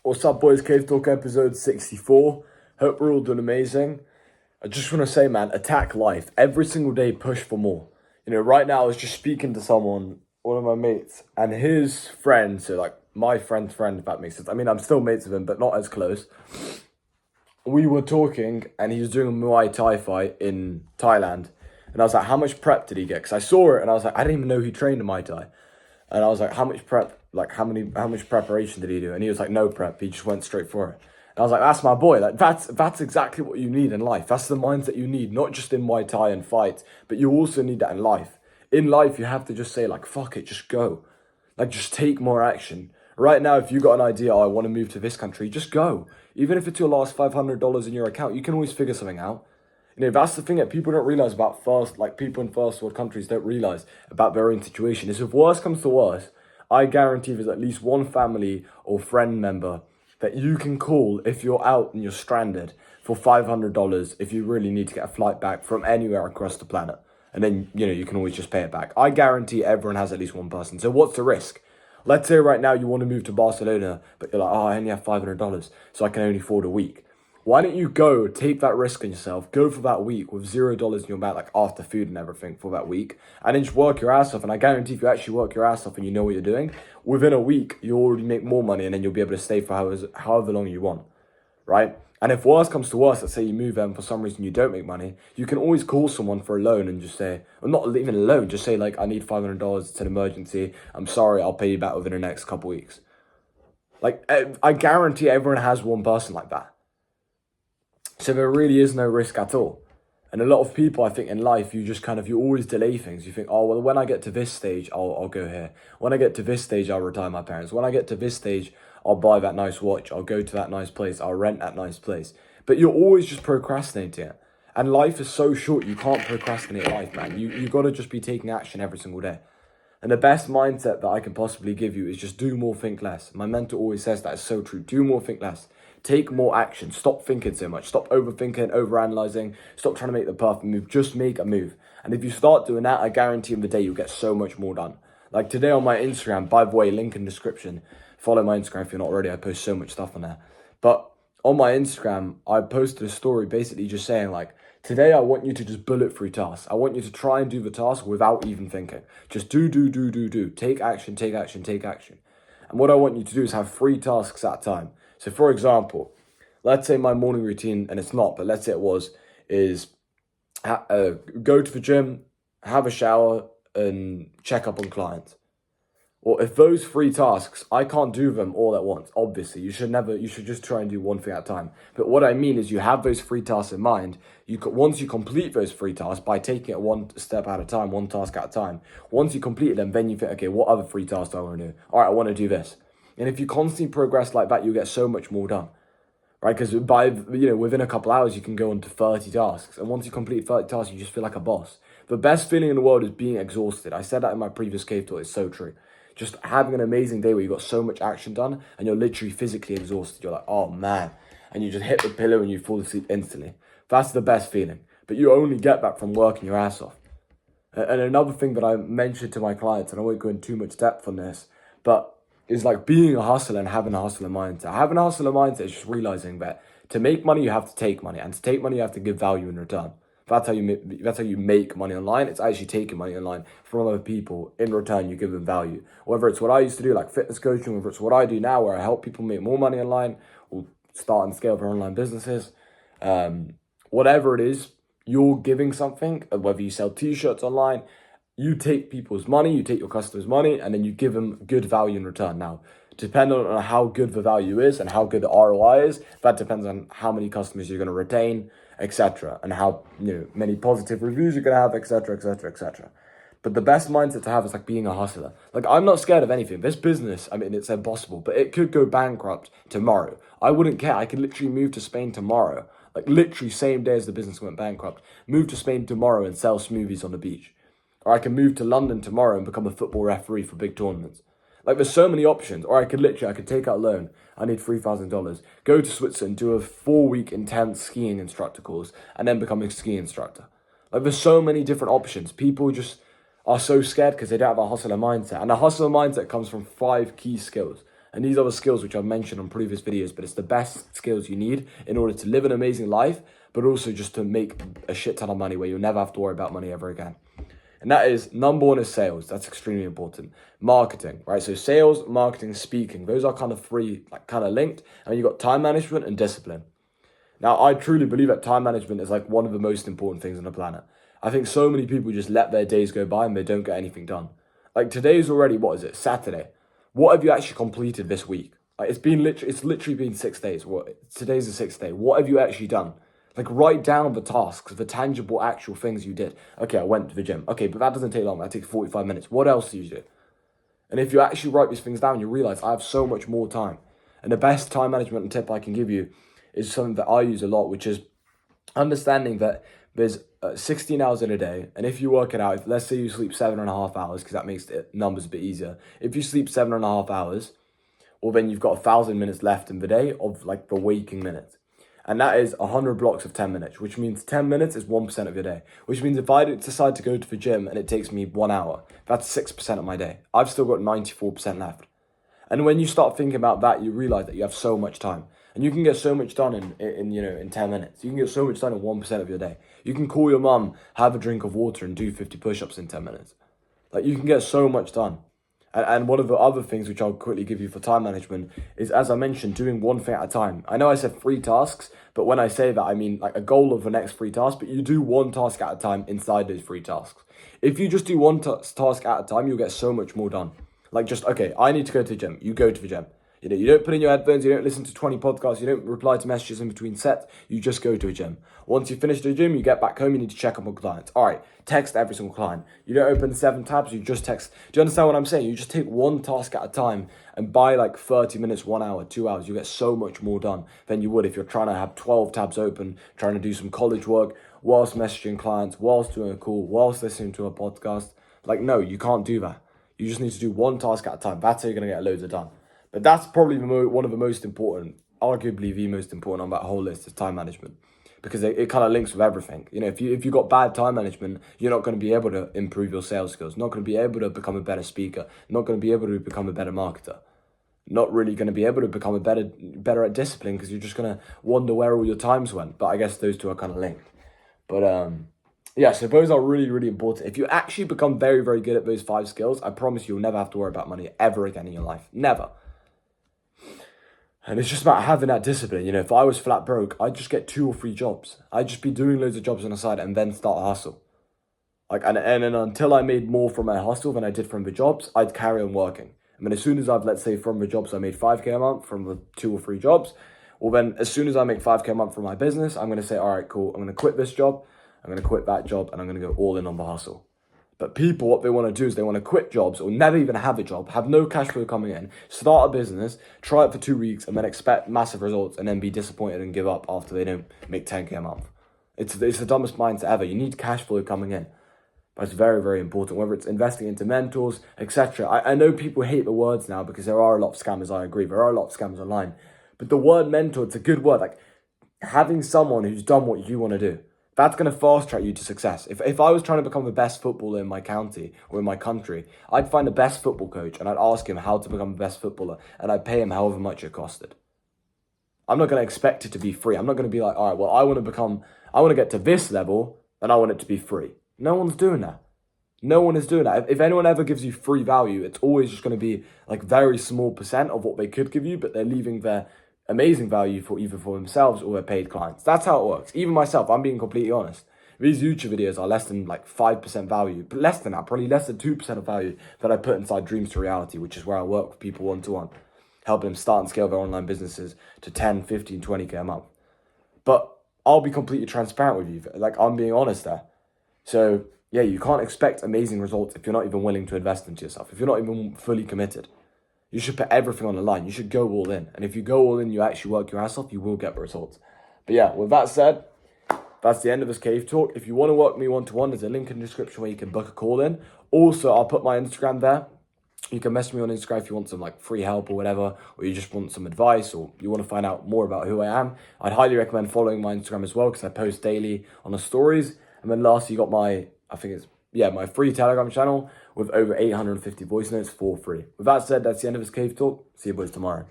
What's up, boys? Cave Talk episode 64. Hope we're all doing amazing. I just want to say, man, attack life. Every single day, push for more. Right now, I was just speaking to someone, one of my mates, and his friend, so like my friend's friend, if that makes sense. I mean, I'm still mates with him, but not as close. We were talking, and he was doing a Muay Thai fight in Thailand. And I was like, how much prep did he get? Because I saw it, and I was like, I didn't even know he trained in Muay Thai. And I was like, how much prep, like how much preparation did he do? And he was like, no prep. He just went straight for it. And I was like, that's my boy. Like that's exactly what you need in life. That's the mindset you need, not just in Muay Thai and fights, but you also need that in life. In life, you have to just say like, fuck it, just go. Like just take more action. Right now, if you got an idea, I want to move to this country, just go. Even if it's your last $500 in your account, you can always figure something out. That's the thing that people don't realize about people in first world countries don't realize about their own situation is if worse comes to worse, I guarantee there's at least one family or friend member that you can call if you're out and you're stranded for $500 if you really need to get a flight back from anywhere across the planet. And then, you can always just pay it back. I guarantee everyone has at least one person. So what's the risk? Let's say right now you want to move to Barcelona, but you're like, I only have $500, so I can only afford a week. Why don't you go take that risk on yourself, go for that week with $0 in your bank, like after food and everything for that week, and then just work your ass off. And I guarantee if you actually work your ass off and you know what you're doing, within a week, you'll already make more money and then you'll be able to stay for however long you want, right? And if worse comes to worse, let's say you move there and for some reason you don't make money, you can always call someone for a loan and just say, or not even a loan, just say like, I need $500, it's an emergency, I'm sorry, I'll pay you back within the next couple weeks. Like, I guarantee everyone has one person like that. So there really is no risk at all. And a lot of people, I think, in life, you always delay things. You think, oh, well, when I get to this stage, I'll go here. When I get to this stage, I'll retire my parents. When I get to this stage, I'll buy that nice watch. I'll go to that nice place. I'll rent that nice place. But you're always just procrastinating it. And life is so short, you can't procrastinate life, man. You got to just be taking action every single day. And the best mindset that I can possibly give you is just do more, think less. My mentor always says that is so true. Do more, think less. Take more action. Stop thinking so much. Stop overthinking, overanalyzing. Stop trying to make the perfect move. Just make a move. And if you start doing that, I guarantee in the day you'll get so much more done. Like today on my Instagram, by the way, link in description. Follow my Instagram if you're not already. I post so much stuff on there. But on my Instagram, I posted a story basically just saying like, today I want you to just bullet through tasks. I want you to try and do the task without even thinking. Just do. Take action, take action, take action. And what I want you to do is have 3 tasks at a time. So for example, let's say my morning routine, and it's not, but let's say it was, is go to the gym, have a shower, and check up on clients. Or if those 3 tasks, I can't do them all at once, obviously. You should just try and do one thing at a time. But what I mean is you have those 3 tasks in mind. Once you complete those 3 tasks by taking it one step at a time, one task at a time, once you complete them, then you think, okay, what other 3 tasks do I want to do? All right, I want to do this. And if you constantly progress like that, you'll get so much more done, right? Because within a couple hours, you can go on to 30 tasks. And once you complete 30 tasks, you just feel like a boss. The best feeling in the world is being exhausted. I said that in my previous cave talk. It's so true. Just having an amazing day where you got so much action done and you're literally physically exhausted. You're like, oh man. And you just hit the pillow and you fall asleep instantly. That's the best feeling. But you only get that from working your ass off. And another thing that I mentioned to my clients, and I won't go into too much depth on this, but is like being a hustler and having a hustler mindset. Having a hustler mindset is just realizing that to make money, you have to take money. And to take money, you have to give value in return. That's how you make money online. It's actually taking money online from other people. In return, you give them value. Whether it's what I used to do, like fitness coaching, whether it's what I do now, where I help people make more money online, or start and scale their online businesses. Whatever it is, you're giving something, whether you sell t-shirts online, you take people's money, you take your customers' money, and then you give them good value in return. Now, depending on how good the value is and how good the ROI is, that depends on how many customers you're going to retain, etc., and how many positive reviews you're going to have, etc., etc., etc. But the best mindset to have is like being a hustler. Like, I'm not scared of anything. This business, I mean, it's impossible, but it could go bankrupt tomorrow. I wouldn't care. I could literally move to Spain tomorrow. Like, literally same day as the business went bankrupt. Move to Spain tomorrow and sell smoothies on the beach. Or I can move to London tomorrow and become a football referee for big tournaments. Like, there's so many options. Or I could take out a loan. I need $3,000. Go to Switzerland, do a 4-week intense skiing instructor course, and then become a ski instructor. Like, there's so many different options. People just are so scared because they don't have a hustler mindset. And a hustler mindset comes from 5 key skills. And these are the skills which I've mentioned on previous videos, but it's the best skills you need in order to live an amazing life, but also just to make a shit ton of money where you'll never have to worry about money ever again. And that is, number one is sales. That's extremely important. Marketing, right? So sales, marketing, speaking, those are kind of three, like kind of linked. And you've got time management and discipline. Now, I truly believe that time management is like one of the most important things on the planet. I think so many people just let their days go by and they don't get anything done. Like today's already, what is it, Saturday? What have you actually completed this week? Like it's literally been 6 days. Today's the 6th day. What have you actually done? Like write down the tasks, the tangible actual things you did. Okay, I went to the gym. Okay, but that doesn't take long. That takes 45 minutes. What else do you do? And if you actually write these things down, you realize I have so much more time. And the best time management tip I can give you is something that I use a lot, which is understanding that there's 16 hours in a day. And if you work it out, let's say you sleep 7.5 hours, because that makes the numbers a bit easier. If you sleep 7.5 hours, well, then you've got 1,000 minutes left in the day of like the waking minutes. And that is 100 blocks of 10 minutes, which means 10 minutes is 1% of your day. Which means if I decide to go to the gym and it takes me 1 hour, that's 6% of my day. I've still got 94% left. And when you start thinking about that, you realize that you have so much time. And you can get so much done in 10 minutes. You can get so much done in 1% of your day. You can call your mum, have a drink of water and do 50 push-ups in 10 minutes. Like you can get so much done. And one of the other things which I'll quickly give you for time management is, as I mentioned, doing one thing at a time. I know I said 3 tasks, but when I say that, I mean like a goal of the next 3 tasks, but you do one task at a time inside those 3 tasks. If you just do one task at a time, you'll get so much more done. Like just, okay, I need to go to the gym. You go to the gym. You know, you don't put in your headphones, you don't listen to 20 podcasts, you don't reply to messages in between sets, you just go to a gym. Once you finish the gym, you get back home, you need to check up on clients. All right, text every single client. You don't open 7 tabs, you just text. Do you understand what I'm saying? You just take one task at a time, and by like 30 minutes, 1 hour, 2 hours, you get so much more done than you would if you're trying to have 12 tabs open, trying to do some college work, whilst messaging clients, whilst doing a call, whilst listening to a podcast. Like, no, you can't do that. You just need to do one task at a time. That's how you're going to get loads of done. But that's probably one of the most important, arguably the most important on that whole list is time management, because it kind of links with everything. You know, if you got bad time management, you're not going to be able to improve your sales skills, not going to be able to become a better speaker, not going to be able to become a better marketer, not really going to be able to become a better at discipline, because you're just going to wonder where all your times went. But I guess those two are kind of linked. But yeah, so those are really, really important. If you actually become very, very good at those 5 skills, I promise you'll never have to worry about money ever again in your life. Never. And it's just about having that discipline. You know, if I was flat broke, I'd just get 2 or 3 jobs. I'd just be doing loads of jobs on the side and then start a hustle. Like, and until I made more from my hustle than I did from the jobs, I'd carry on working. I mean, as soon as let's say from the jobs, I made 5K a month from the 2 or 3 jobs. Well, then as soon as I make 5K a month from my business, I'm going to say, all right, cool. I'm going to quit this job. I'm going to quit that job and I'm going to go all in on the hustle. But people, what they want to do is they want to quit jobs or never even have a job, have no cash flow coming in, start a business, try it for 2 weeks and then expect massive results and then be disappointed and give up after they don't make 10K a month. It's the dumbest mindset ever. You need cash flow coming in. But it's very, very important, whether it's investing into mentors, etc. I know people hate the words now because there are a lot of scammers, I agree. There are a lot of scammers online. But the word mentor, it's a good word. Like having someone who's done what you want to do. That's going to fast track you to success. If I was trying to become the best footballer in my county or in my country, I'd find the best football coach and I'd ask him how to become the best footballer and I'd pay him however much it costed. I'm not going to expect it to be free. I'm not going to be like, all right, well, I want to get to this level and I want it to be free. No one's doing that. No one is doing that. If anyone ever gives you free value, it's always just going to be like very small % of what they could give you, but they're leaving their amazing value for either for themselves or their paid clients. That's how it works. Even myself, I'm being completely honest. These YouTube videos are less than like 5% value, but less than that, probably less than 2% of value that I put inside Dreams to Reality, which is where I work with people one-to-one, helping them start and scale their online businesses to 10, 15, 20K a month. But I'll be completely transparent with you. Like, I'm being honest there. So yeah, you can't expect amazing results if you're not even willing to invest into yourself, if you're not even fully committed. You should put everything on the line. You should go all in. And if you go all in, you actually work your ass off, you will get the results. But yeah, with that said, that's the end of this cave talk. If you want to work with me one-to-one, there's a link in the description where you can book a call in. Also, I'll put my Instagram there. You can message me on Instagram if you want some like free help or whatever, or you just want some advice, or you want to find out more about who I am. I'd highly recommend following my Instagram as well, because I post daily on the stories. And then lastly, you got my free Telegram channel, with over 850 voice notes for free. With that said, that's the end of this cave talk. See you boys tomorrow.